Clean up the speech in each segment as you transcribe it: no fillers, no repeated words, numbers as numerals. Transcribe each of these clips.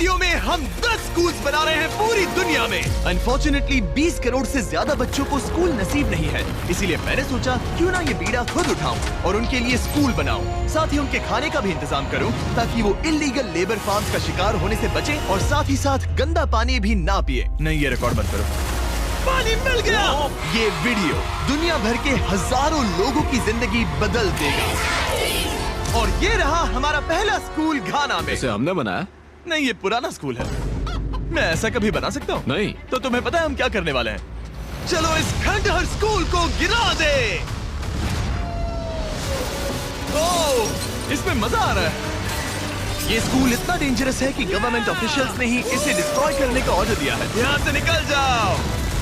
Video में हम 10 schools बना रहे हैं पूरी दुनिया में। अनफॉर्चुनेटली 20 करोड़ से ज्यादा बच्चों को स्कूल नसीब नहीं है, इसीलिए मैंने सोचा क्यों ना ये बीड़ा खुद उठाऊं और उनके लिए स्कूल बनाऊं। साथ ही उनके खाने का भी इंतजाम करूं ताकि वो इलीगल लेबर फार्म्स का शिकार होने से बचे और साथ ही साथ गंदा पानी भी ना पिए। नहीं, ये रिकॉर्ड मत करो। पानी मिल गया। ये वीडियो दुनिया भर के हजारों लोगों की जिंदगी बदल देगा। और ये रहा हमारा पहला स्कूल घाना में। इसे हमने बनाया? नहीं, ये पुराना स्कूल है। मैं ऐसा कभी बना सकता हूँ? नहीं। तो तुम्हें पता है हम क्या करने वाले हैं? चलो इस खंडहर स्कूल को गिरा दे। ओह, इसमें मजा आ रहा है। ये स्कूल इतना डेंजरस है कि गवर्नमेंट ऑफिशियल्स ने ही इसे डिस्ट्रॉय करने का ऑर्डर दिया है। यहाँ से निकल जाओ।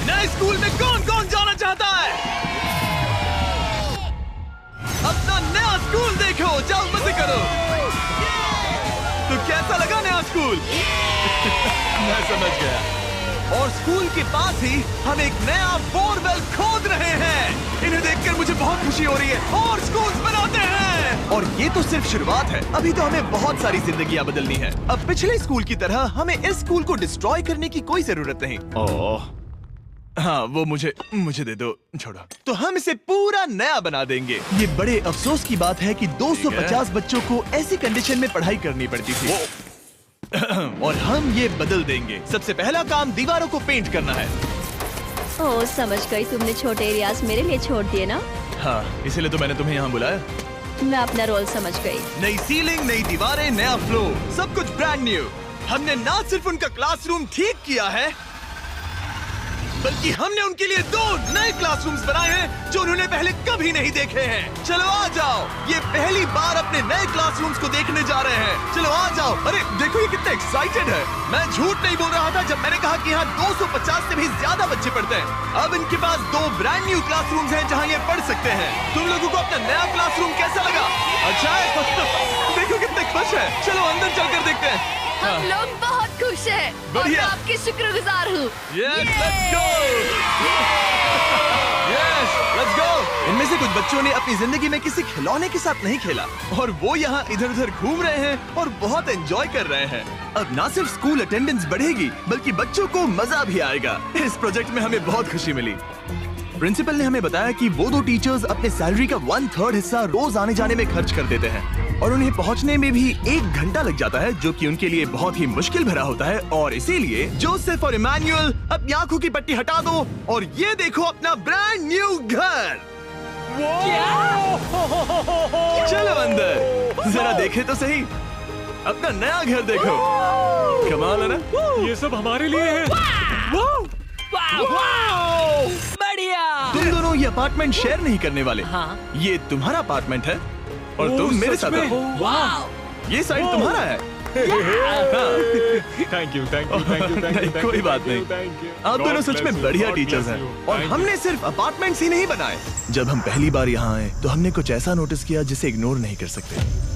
नए स्कूल में कौन कौन जाना चाहता है? अपना नया स्कूल देखो, जाओ मजे करो। तो कैसा लगा नया स्कूल? मैं समझ गया। और स्कूल के पास ही हम एक नया बोरवेल खोद रहे हैं। इन्हें देखकर मुझे बहुत खुशी हो रही है। और स्कूल बनाते हैं। और ये तो सिर्फ शुरुआत है, अभी तो हमें बहुत सारी जिंदगियां बदलनी है। अब पिछले स्कूल की तरह हमें इस स्कूल को डिस्ट्रॉय करने की कोई जरूरत नहीं। ओह, हाँ, वो मुझे दे दो, छोड़ो। तो हम इसे पूरा नया बना देंगे। ये बड़े अफसोस की बात है कि 250 बच्चों को ऐसी कंडीशन में पढ़ाई करनी पड़ती थी। और हम ये बदल देंगे। सबसे पहला काम दीवारों को पेंट करना है। ओह, समझ गई। तुमने छोटे एरियाज मेरे लिए छोड़ दिए ना? हाँ, इसीलिए तो मैंने तुम्हें यहाँ बुलाया। मैं अपना रोल समझ गई। नई सीलिंग, नई दीवारें, नया फ्लोर, सब कुछ ब्रांड न्यू। हमने ना सिर्फ उनका क्लासरूम ठीक किया है, बल्कि हमने उनके लिए 2 नए क्लासरूम्स बनाए हैं जो उन्होंने पहले कभी नहीं देखे हैं। चलो आ जाओ, ये पहली बार अपने नए क्लासरूम्स को देखने जा रहे हैं। चलो आ जाओ। अरे देखो, ये कितने एक्साइटेड है। मैं झूठ नहीं बोल रहा था जब मैंने कहा कि यहाँ 250 से भी ज्यादा बच्चे पढ़ते हैं। अब इनके पास 2 ब्रांड न्यू क्लासरूम्स हैं जहाँ ये पढ़ सकते हैं। तुम लोगों को अपना नया क्लासरूम कैसा लगा? अच्छा है। देखो कितने खुश है। चलो अंदर चलकर देखते हैं। हम लोग बहुत खुश हैं और मैं आपकी शुक्रगुजार हूँ। Yes, let's go! Yes, let's go! इनमें से कुछ बच्चों ने अपनी जिंदगी में किसी खिलौने के साथ नहीं खेला और वो यहाँ इधर उधर घूम रहे हैं और बहुत एंजॉय कर रहे हैं। अब ना सिर्फ स्कूल अटेंडेंस बढ़ेगी बल्कि बच्चों को मजा भी आएगा। इस प्रोजेक्ट में हमें बहुत खुशी मिली। प्रिंसिपल ने हमें बताया कि वो 2 टीचर्स अपने सैलरी का 1/3 हिस्सा रोज आने जाने में खर्च कर देते हैं और उन्हें पहुंचने में भी 1 घंटा लग जाता है, जो कि उनके लिए बहुत ही मुश्किल भरा होता है। और इसीलिए जोसेफ और इमैनुअल अपनी आंखों की पट्टी हटा दो और ये देखो अपना ब्रांड न्यू घर। चलो अंदर जरा देखे तो सही, अपना नया घर देखो। कमाल है ना? ये सब हमारे लिए है। बढ़िया। तुम दोनों ये अपार्टमेंट शेयर नहीं करने वाले। हाँ। ये तुम्हारा अपार्टमेंट है और तुम मेरे साथ हो। ये साइड तुम्हारा है। Thank you. नहीं, कोई बात नहीं। आप दोनों सच में बढ़िया टीचर्स हैं। और हमने सिर्फ अपार्टमेंट्स ही नहीं बनाए। जब हम पहली बार यहाँ आए तो हमने कुछ ऐसा नोटिस किया जिसे इग्नोर नहीं कर सकते।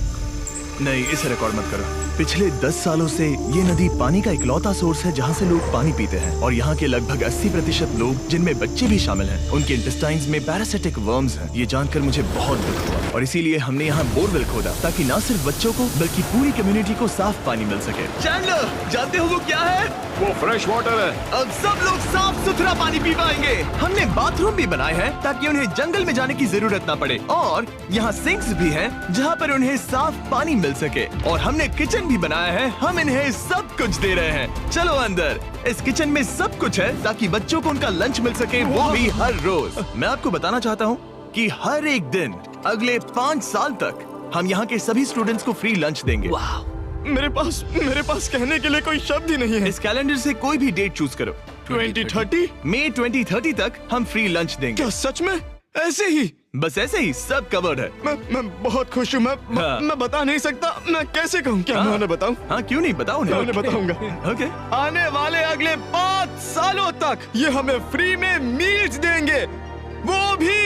नहीं, इसे रिकॉर्ड मत करो। पिछले 10 सालों से ये नदी पानी का इकलौता सोर्स है जहाँ से लोग पानी पीते हैं और यहाँ के लगभग 80% लोग, जिनमें बच्चे भी शामिल हैं, उनके इंटेस्टाइन्स में पैरासिटिक वर्म्स हैं। ये जानकर मुझे बहुत दुख हुआ और इसीलिए हमने यहाँ बोरवेल खोदा ताकि न सिर्फ बच्चों को बल्कि पूरी कम्युनिटी को साफ पानी मिल सके। चैंडलर, जानते हो वो क्या है? वो फ्रेश वाटर है। अब सब लोग साफ सुथरा पानी पी पाएंगे। हमने बाथरूम भी बनाए हैं ताकि उन्हें जंगल में जाने की जरूरत ना पड़े और यहाँ सिंक्स भी हैं जहाँ पर उन्हें साफ पानी मिल सके। और हमने किचन भी बनाया है। हम इन्हें सब कुछ दे रहे हैं। चलो अंदर। इस किचन में सब कुछ है ताकि बच्चों को उनका लंच मिल सके, वो भी हर रोज। मैं आपको बताना चाहता हूँ कि हर एक दिन अगले 5 साल तक हम यहाँ के सभी स्टूडेंट्स को फ्री लंच देंगे। मेरे पास कहने के लिए कोई शब्द ही नहीं है। इस कैलेंडर से कोई भी डेट चूज करो। 2030? मई 2030 तक हम फ्री लंच देंगे। क्या सच में? ऐसे ही? बस ऐसे ही, सब कवर्ड है। मैं बहुत खुश हूँ। मैं बता नहीं सकता। मैं कैसे कहूँ? क्या मैं उन्हें बताऊँ? हाँ, क्यों नहीं, बताओ। मैं उन्हें बताऊंगा। ओके। आने वाले अगले 5 सालों तक ये हमें फ्री में मील्स देंगे, वो भी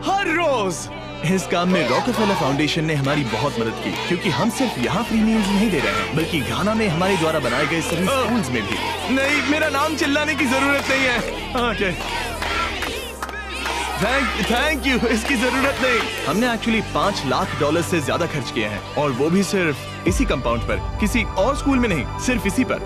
हर रोज। इस काम में रॉकफेलर फाउंडेशन ने हमारी बहुत मदद की, क्योंकि हम सिर्फ यहाँ फ्री मील्स नहीं दे रहे हैं बल्कि घाना में हमारे द्वारा बनाए गए सभी स्कूल्स में भी। नहीं, मेरा नाम चिल्लाने की जरूरत नहीं है। ओके, थैंक यू, इसकी जरूरत नहीं। हमने एक्चुअली $5 लाख से ज्यादा खर्च किए हैं और वो भी सिर्फ इसी कंपाउंड पर, किसी और स्कूल में नहीं, सिर्फ इसी पर।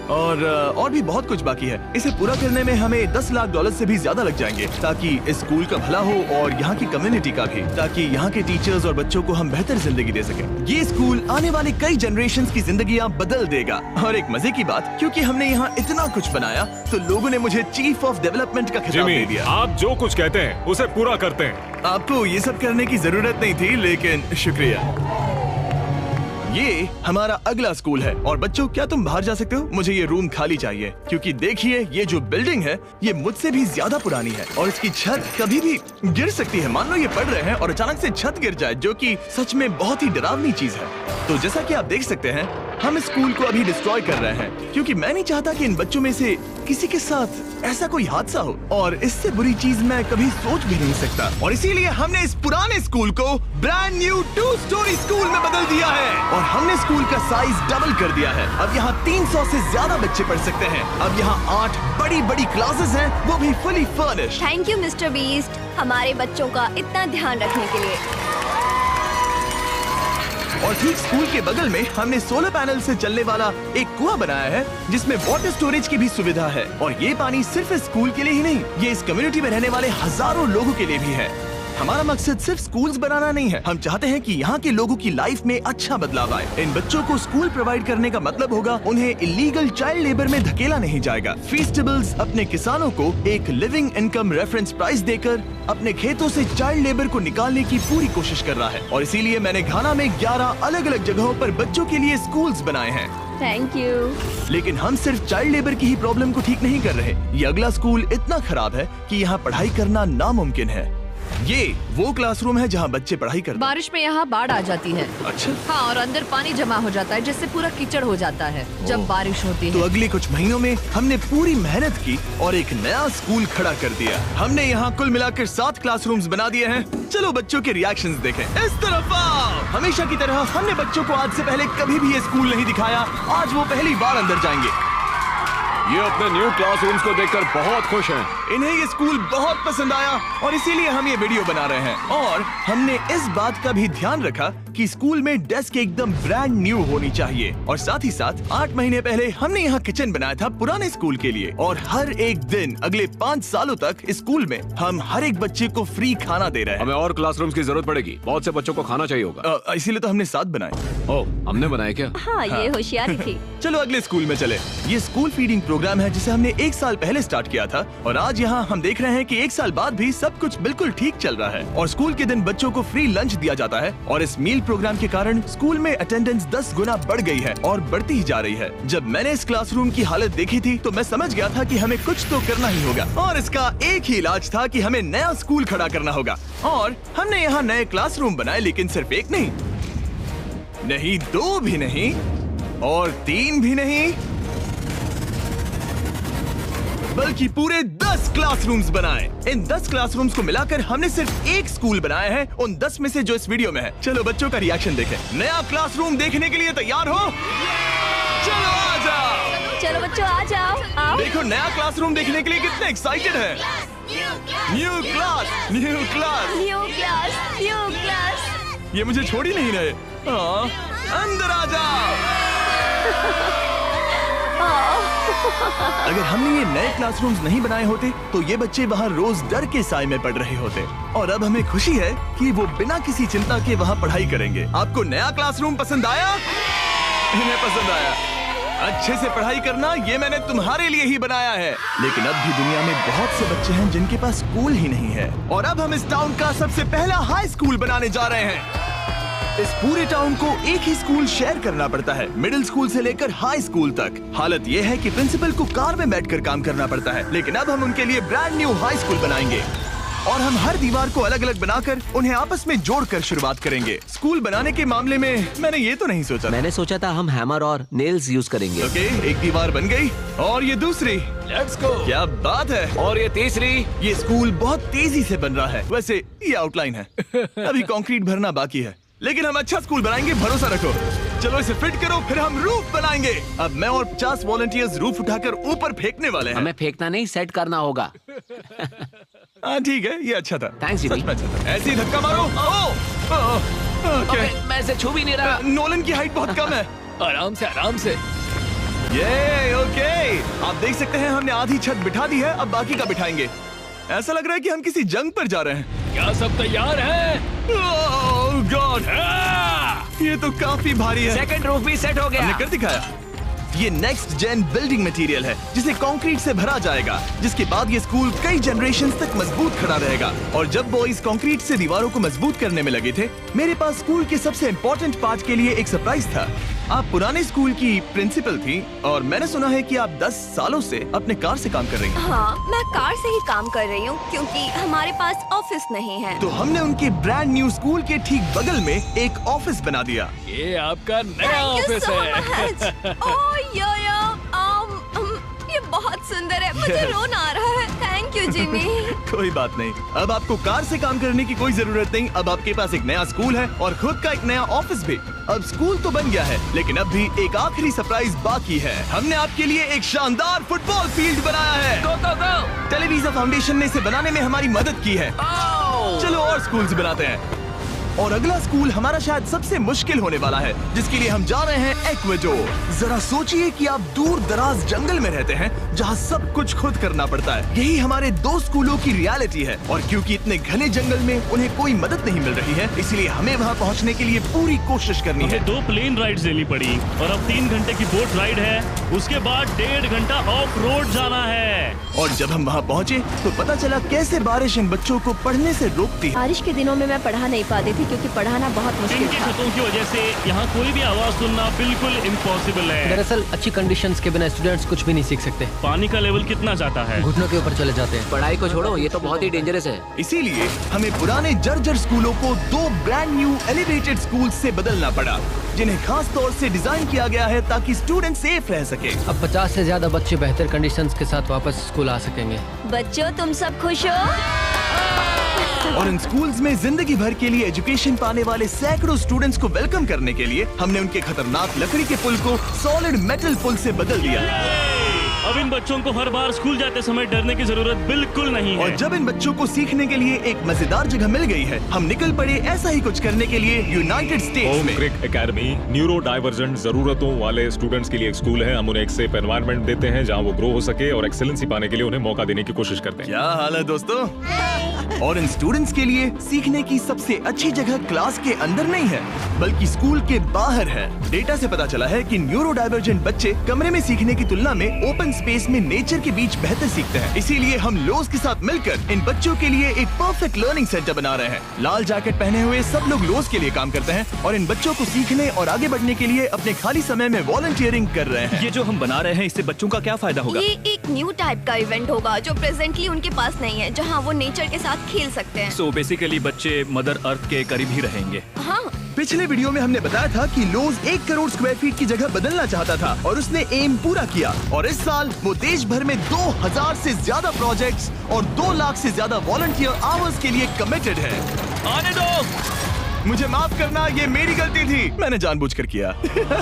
और भी बहुत कुछ बाकी है। इसे पूरा करने में हमें $10 लाख से भी ज्यादा लग जाएंगे, ताकि इस स्कूल का भला हो और यहाँ की कम्युनिटी का भी, ताकि यहाँ के टीचर्स और बच्चों को हम बेहतर जिंदगी दे सके। ये स्कूल आने वाले कई जनरेशंस की जिंदगियाँ बदल देगा। और एक मजे की बात, क्योंकि हमने यहाँ इतना कुछ बनाया तो लोगों ने मुझे चीफ ऑफ डेवलपमेंट का खिताब दे दिया। आप जो कुछ कहते हैं उसे पूरा करते हैं। आपको ये सब करने की जरूरत नहीं थी, लेकिन शुक्रिया। ये हमारा अगला स्कूल है। और बच्चों, क्या तुम बाहर जा सकते हो? मुझे ये रूम खाली चाहिए, क्योंकि देखिए ये जो बिल्डिंग है ये मुझसे भी ज्यादा पुरानी है और इसकी छत कभी भी गिर सकती है। मान लो ये पढ़ रहे हैं और अचानक से छत गिर जाए, जो कि सच में बहुत ही डरावनी चीज है। तो जैसा कि आप देख सकते हैं, हम स्कूल को अभी डिस्ट्रॉय कर रहे हैं, क्योंकि मैं नहीं चाहता कि इन बच्चों में से किसी के साथ ऐसा कोई हादसा हो, और इससे बुरी चीज मैं कभी सोच भी नहीं सकता। और इसीलिए हमने इस पुराने स्कूल को ब्रांड न्यू 2 स्टोरी स्कूल में बदल दिया है और हमने स्कूल का साइज डबल कर दिया है। अब यहाँ 300 से ज्यादा बच्चे पढ़ सकते हैं। अब यहाँ 8 बड़ी बड़ी क्लासेस हैं, वो भी fully furnished. Thank you mister beast, हमारे बच्चों का इतना ध्यान रखने के लिए। और ठीक स्कूल के बगल में हमने सोलर पैनल से चलने वाला एक कुआं बनाया है, जिसमें वाटर स्टोरेज की भी सुविधा है। और ये पानी सिर्फ स्कूल के लिए ही नहीं, ये इस कम्युनिटी में रहने वाले हजारों लोगों के लिए भी है। हमारा मकसद सिर्फ स्कूल्स बनाना नहीं है, हम चाहते हैं कि यहाँ के लोगों की लाइफ में अच्छा बदलाव आए। इन बच्चों को स्कूल प्रोवाइड करने का मतलब होगा उन्हें इलीगल चाइल्ड लेबर में धकेला नहीं जाएगा। फीस्टेबल्स अपने किसानों को एक लिविंग इनकम रेफरेंस प्राइस देकर अपने खेतों से चाइल्ड लेबर को निकालने की पूरी कोशिश कर रहा है। और इसीलिए मैंने घाना में 11 अलग अलग जगहों पर बच्चों के लिए स्कूल्स बनाए हैं। Thank you. लेकिन हम सिर्फ चाइल्ड लेबर की ही प्रॉब्लम को ठीक नहीं कर रहे। ये अगला स्कूल इतना खराब है कि यहाँ पढ़ाई करना नामुमकिन है। ये वो क्लासरूम है जहाँ बच्चे पढ़ाई करते हैं। बारिश में यहाँ बाढ़ आ जाती है। अच्छा। हाँ, और अंदर पानी जमा हो जाता है, जिससे पूरा कीचड़ हो जाता है जब बारिश होती तो है। अगले कुछ महीनों में हमने पूरी मेहनत की और एक नया स्कूल खड़ा कर दिया। हमने यहाँ कुल मिलाकर 7 क्लासरूम्स बना दिए हैं। चलो बच्चों के रिएक्शंस देखें। इस तरफ आओ। हमेशा की तरह हमने बच्चों को आज से पहले कभी भी ये स्कूल नहीं दिखाया। आज वो पहली बार अंदर जाएंगे। ये अपने न्यू क्लासरूम्स को देखकर बहुत खुश हैं। इन्हें ये स्कूल बहुत पसंद आया और इसीलिए हम ये वीडियो बना रहे हैं। और हमने इस बात का भी ध्यान रखा कि स्कूल में डेस्क एकदम ब्रांड न्यू होनी चाहिए। और साथ ही साथ 8 महीने पहले हमने यहाँ किचन बनाया था पुराने स्कूल के लिए। और हर एक दिन अगले 5 सालों तक स्कूल में हम हर एक बच्चे को फ्री खाना दे रहे हैं। हमें और क्लासरूम्स की जरूरत पड़ेगी, बहुत से बच्चों को खाना चाहिए होगा। इसीलिए तो हमने 7 बनाए। ओह, हमने बनाए क्या? हाँ, ये होशियारी थी। चलो अगले स्कूल में चले। ये स्कूल फीडिंग प्रोग्राम है जिसे हमने 1 साल पहले स्टार्ट किया था। और आज यहाँ हम देख रहे हैं कि 1 साल बाद भी सब कुछ बिल्कुल ठीक चल रहा है। और स्कूल के दिन बच्चों को फ्री लंच दिया जाता है। और इस मील प्रोग्राम के कारण स्कूल में अटेंडेंस 10 गुना बढ़ गई है और बढ़ती ही जा रही है। जब मैंने इस क्लासरूम की हालत देखी थी तो मैं समझ गया था कि हमें कुछ तो करना ही होगा। और इसका एक ही इलाज था कि हमें नया स्कूल खड़ा करना होगा। और हमने यहाँ नए क्लासरूम बनाए, लेकिन सिर्फ एक नहीं, 2 भी नहीं और 3 भी नहीं, बल्कि पूरे 10 क्लासरूम्स बनाए। इन 10 क्लासरूम्स को मिलाकर हमने सिर्फ एक स्कूल बनाया है, उन 10 में से जो इस वीडियो में है। चलो बच्चों का रिएक्शन देखें। नया क्लासरूम देखने के लिए तैयार हो? चलो आ जाओ। चलो बच्चों आ जाओ, आओ। देखो नया क्लासरूम देखने के लिए कितने एक्साइटेड हैं। New class, new class, new class, new class. ये मुझे छोड़ ही नहीं रहे। हाँ, अंदर आ जाओ। अगर हमने ये नए क्लासरूम्स नहीं बनाए होते तो ये बच्चे वहाँ रोज डर के साए में पढ़ रहे होते। और अब हमें खुशी है कि वो बिना किसी चिंता के वहाँ पढ़ाई करेंगे। आपको नया क्लासरूम पसंद आया? इन्हें पसंद आया। अच्छे से पढ़ाई करना ये मैंने तुम्हारे लिए ही बनाया है। लेकिन अब भी दुनिया में बहुत से बच्चे हैं जिनके पास स्कूल ही नहीं है। और अब हम इस टाउन का सबसे पहला हाई स्कूल बनाने जा रहे हैं। इस पूरे टाउन को एक ही स्कूल शेयर करना पड़ता है, मिडिल स्कूल से लेकर हाई स्कूल तक। हालत ये है कि प्रिंसिपल को कार में बैठकर काम करना पड़ता है। लेकिन अब हम उनके लिए ब्रांड न्यू हाई स्कूल बनाएंगे और हम हर दीवार को अलग अलग बनाकर उन्हें आपस में जोड़कर शुरुआत करेंगे। स्कूल बनाने के मामले में मैंने ये तो नहीं सोचा। मैंने सोचा था हम हैमर और नेल्स यूज करेंगे। ओके, एक दीवार बन गई और ये दूसरी। Let's go. क्या बात है। और ये तीसरी। ये स्कूल बहुत तेजी से बन रहा है। वैसे ये आउटलाइन है, अभी कंक्रीट भरना बाकी है, लेकिन हम अच्छा स्कूल बनाएंगे, भरोसा रखो। चलो इसे फिट करो, फिर हम रूफ बनाएंगे। अब मैं और 50 वॉलंटियर्स रूफ उठाकर ऊपर फेंकने वाले हैं। हमें फेंकना नहीं, सेट करना होगा। हाँ ठीक है, ये अच्छा था। Thanks, सच Jimmy। में अच्छा था। ऐसे ही धक्का मारो। क्या? मैं इसे छू भी नहीं रहा। नोलन की हाइट बहुत कम है। आराम से आराम से। ये ओके, आप देख सकते हैं हमने आधी छत बिठा दी है, अब बाकी का बिठाएंगे। ऐसा लग रहा है कि हम किसी जंग पर जा रहे हैं। क्या सब तैयार है? ओह गॉड, ये तो काफी भारी है। सेकंड रूफ भी सेट हो हमने गया। कर दिखाया। ये नेक्स्ट जेन बिल्डिंग मटेरियल है जिसे कंक्रीट से भरा जाएगा, जिसके बाद ये स्कूल कई जनरेशन तक मजबूत खड़ा रहेगा। और जब बॉयज कंक्रीट से दीवारों को मजबूत करने में लगे थे, मेरे पास स्कूल के सबसे इम्पोर्टेंट पार्ट के लिए एक सरप्राइज था। आप पुराने स्कूल की प्रिंसिपल थी और मैंने सुना है कि आप 10 सालों से अपने कार से काम कर रही हैं। हाँ, मैं कार से ही काम कर रही हूँ क्योंकि हमारे पास ऑफिस नहीं है। तो हमने उनके ब्रांड न्यू स्कूल के ठीक बगल में एक ऑफिस बना दिया। ये आपका नया ऑफिस है। ये बहुत सुंदर है, मुझे रोना आ रहा है। Thank you Jimmy. कोई बात नहीं, अब आपको कार से काम करने की कोई जरूरत नहीं। अब आपके पास एक नया स्कूल है और खुद का एक नया ऑफिस भी। अब स्कूल तो बन गया है, लेकिन अब भी एक आखिरी सरप्राइज बाकी है। हमने आपके लिए एक शानदार फुटबॉल फील्ड बनाया है। गो गो गो। टेलीविजन फाउंडेशन ने इसे बनाने में हमारी मदद की है। चलो और स्कूल्स बनाते हैं। और अगला स्कूल हमारा शायद सबसे मुश्किल होने वाला है, जिसके लिए हम जा रहे हैं एक्वाडोर। जरा सोचिए कि आप दूर दराज जंगल में रहते हैं जहां सब कुछ खुद करना पड़ता है। यही हमारे 2 स्कूलों की रियलिटी है। और क्योंकि इतने घने जंगल में उन्हें कोई मदद नहीं मिल रही है, इसलिए हमें वहां पहुंचने के लिए पूरी कोशिश करनी है। हमें 2 प्लेन राइड्स लेनी पड़ी और अब 3 घंटे की बोट राइड है। उसके बाद 1.5 घंटा ऑफ रोड जाना है। और जब हम वहां पहुंचे तो पता चला कैसे बारिश इन बच्चों को पढ़ने से रोकती है। बारिश के दिनों में मैं पढ़ा नहीं पाती थी क्योंकि पढ़ाना बहुत मुश्किल इनकी था। छतों की वजह से यहाँ कोई भी आवाज सुनना बिल्कुल इम्पॉसिबल है। दरअसल अच्छी कंडीशंस के बिना स्टूडेंट्स कुछ भी नहीं सीख सकते। पानी का लेवल कितना जाता है? घुटनों के ऊपर चले जाते हैं। पढ़ाई को छोड़ो, ये तो बहुत ही डेंजरस है। इसीलिए हमें पुराने जर्जर स्कूलों को 2 ब्रांड न्यू एलिवेटेड स्कूल से बदलना पड़ा, जिन्हें खास तौर से डिजाइन किया गया है ताकि स्टूडेंट सेफ रह सके। अब 50 से ज्यादा बच्चे बेहतर कंडीशंस के साथ वापस स्कूल आ सकेंगे। बच्चों, तुम सब खुश हो? और इन स्कूल्स में जिंदगी भर के लिए एजुकेशन पाने वाले सैकड़ों स्टूडेंट्स को वेलकम करने के लिए हमने उनके खतरनाक लकड़ी के पुल को सॉलिड मेटल पुल से बदल दिया। अब इन बच्चों को हर बार स्कूल जाते समय डरने की जरूरत बिल्कुल नहीं है। और जब इन बच्चों को सीखने के लिए एक मजेदार जगह मिल गई है, हम निकल पड़े ऐसा ही कुछ करने के लिए यूनाइटेड स्टेट्स होम में। क्रिक एकेडमी न्यूरो डाइवर्जेंट जरूरतों वाले स्टूडेंट्स के लिए एक स्कूल है। हम उन्हें एक सेफ एनवायरनमेंट देते हैं जहां वो ग्रो हो सके और एक्सेलेंसी पाने के लिए उन्हें मौका देने की कोशिश करते हैं। क्या हाल है दोस्तों? और इन स्टूडेंट्स के लिए सीखने की सबसे अच्छी जगह क्लास के अंदर नहीं है, बल्कि स्कूल के बाहर है। डेटा से पता चला है कि न्यूरो डाइवर्जेंट बच्चे कमरे में सीखने की तुलना में ओपन स्पेस में नेचर के बीच बेहतर सीखते हैं। इसीलिए हम लोज के साथ मिलकर इन बच्चों के लिए एक परफेक्ट लर्निंग सेंटर बना रहे हैं। लाल जैकेट पहने हुए सब लोग लोज के लिए काम करते हैं और इन बच्चों को सीखने और आगे बढ़ने के लिए अपने खाली समय में वॉलंटियरिंग कर रहे हैं। ये जो हम बना रहे हैं, इससे बच्चों का क्या फायदा होगा? ये एक न्यू टाइप का इवेंट होगा जो प्रेजेंटली उनके पास नहीं है, जहाँ वो नेचर के साथ खेल सकते हैं। सो बेसिकली बच्चे मदर अर्थ के करीब ही रहेंगे। हाँ, पिछले वीडियो में हमने बताया था कि लोज 1 करोड़ स्क्वायर फीट की जगह बदलना चाहता था और उसने एम पूरा किया। और इस साल वो देश भर में 2000 से ज्यादा प्रोजेक्ट्स और 2 लाख से ज्यादा वॉलंटियर आवर्स के लिए कमिटेड है। आने दो। मुझे माफ करना, ये मेरी गलती थी, मैंने जानबूझकर किया।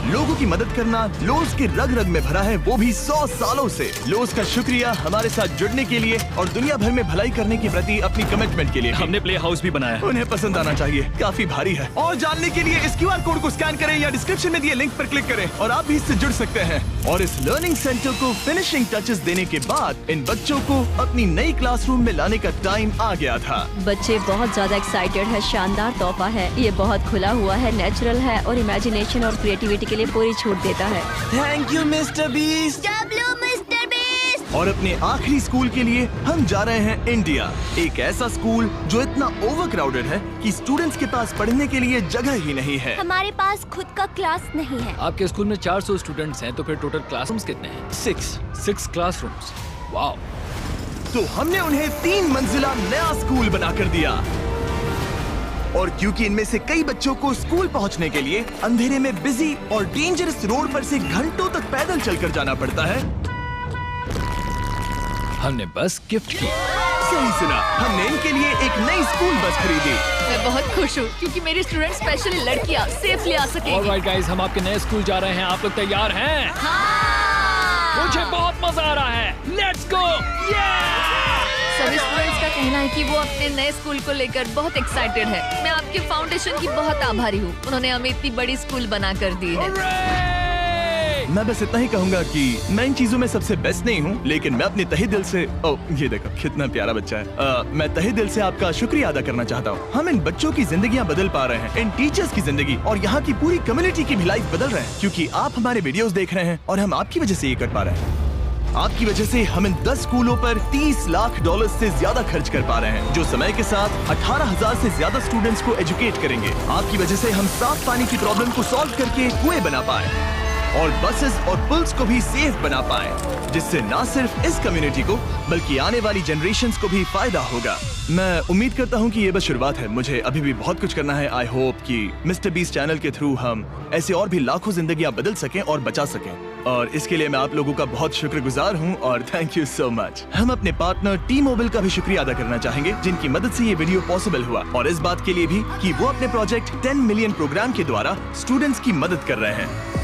लोगों की मदद करना लोज के रग रग में भरा है, वो भी 100 सालों से। लोज का शुक्रिया हमारे साथ जुड़ने के लिए और दुनिया भर में भलाई करने के प्रति अपनी कमिटमेंट के लिए। हमने प्ले हाउस भी बनाया है। उन्हें पसंद आना चाहिए, काफी भारी है। और जानने के लिए इस QR कोड को स्कैन करें या डिस्क्रिप्शन में दिए लिंक पर क्लिक करें और आप भी इससे जुड़ सकते हैं। और इस लर्निंग सेंटर को फिनिशिंग टचेस देने के बाद इन बच्चों को अपनी नई क्लासरूम में लाने का टाइम आ गया था। बच्चे बहुत ज्यादा एक्साइटेड है। शानदार तोहफा है, ये बहुत खुला हुआ है, नेचुरल है और इमेजिनेशन और क्रिएटिविटी के लिए पूरी छूट देता है। Thank you mister beast. और अपने आखिरी स्कूल के लिए हम जा रहे हैं इंडिया। एक ऐसा स्कूल जो इतना ओवरक्राउडेड है कि स्टूडेंट्स के पास पढ़ने के लिए जगह ही नहीं है। हमारे पास खुद का क्लास नहीं है। आपके स्कूल में 400 स्टूडेंट्स हैं, तो फिर टोटल क्लासरूम्स कितने हैं? 6 क्लासरूम्स। वाओ। तो हमने उन्हें 3 मंजिला नया स्कूल बना कर दिया। और क्योंकि इनमें से कई बच्चों को स्कूल पहुंचने के लिए अंधेरे में बिजी और डेंजरस रोड पर से घंटों तक पैदल चलकर जाना पड़ता है, हमने बस गिफ्ट की। सही सुना, हमने इनके लिए एक नई स्कूल बस खरीदी। मैं बहुत खुश हूँ क्योंकि मेरे स्टूडेंट स्पेशली लड़कियाँ सेफली आ सकेंगी। ऑलराइट गाइस, हम आपके नए स्कूल जा रहे हैं। आप लोग तैयार हैं? मुझे बहुत मजा आ रहा है। Let's go. सभी स्टूडेंट्स का कहना है कि वो अपने नए स्कूल को लेकर बहुत एक्साइटेड है। मैं आपके फाउंडेशन की बहुत आभारी हूँ, उन्होंने हमें इतनी बड़ी स्कूल बना कर दी है। मैं बस इतना ही कहूंगा कि मैं इन चीजों में सबसे बेस्ट नहीं हूँ, लेकिन मैं अपने तहे दिल से ये देखो कितना प्यारा बच्चा है। मैं तहे दिल से आपका शुक्रिया अदा करना चाहता हूँ। हम इन बच्चों की जिंदगियाँ बदल पा रहे हैं, इन टीचर्स की जिंदगी और यहाँ की पूरी कम्युनिटी की भी लाइफ बदल रहे हैं, क्योंकि आप हमारे वीडियोस देख रहे हैं और हम आपकी वजह से ये कर पा रहे हैं। आपकी वजह से हम इन 10 स्कूलों पर $30 लाख से ज्यादा खर्च कर पा रहे हैं, जो समय के साथ 18,000 से ज्यादा स्टूडेंट्स को एजुकेट करेंगे। आपकी वजह से हम साफ पानी की प्रॉब्लम को सॉल्व करके कुएं बना पाए और बसेस और पुल्स को भी सेफ बना पाए, जिससे न सिर्फ इस कम्युनिटी को बल्कि आने वाली जनरेशंस को भी फायदा होगा। मैं उम्मीद करता हूं कि ये बस शुरुआत है, मुझे अभी भी बहुत कुछ करना है। आई होप कि मिस्टर बीस्ट चैनल के थ्रू हम ऐसे और भी लाखों जिंदगियां बदल सकें और बचा सकें, और इसके लिए मैं आप लोगों का बहुत शुक्रगुजार हूं और थैंक यू सो मच। हम अपने पार्टनर टी मोबाइल का भी शुक्रिया अदा करना चाहेंगे, जिनकी मदद से ये वीडियो पॉसिबल हुआ, और इस बात के लिए भी कि वो अपने प्रोजेक्ट 10 मिलियन प्रोग्राम के द्वारा स्टूडेंट्स की मदद कर रहे हैं।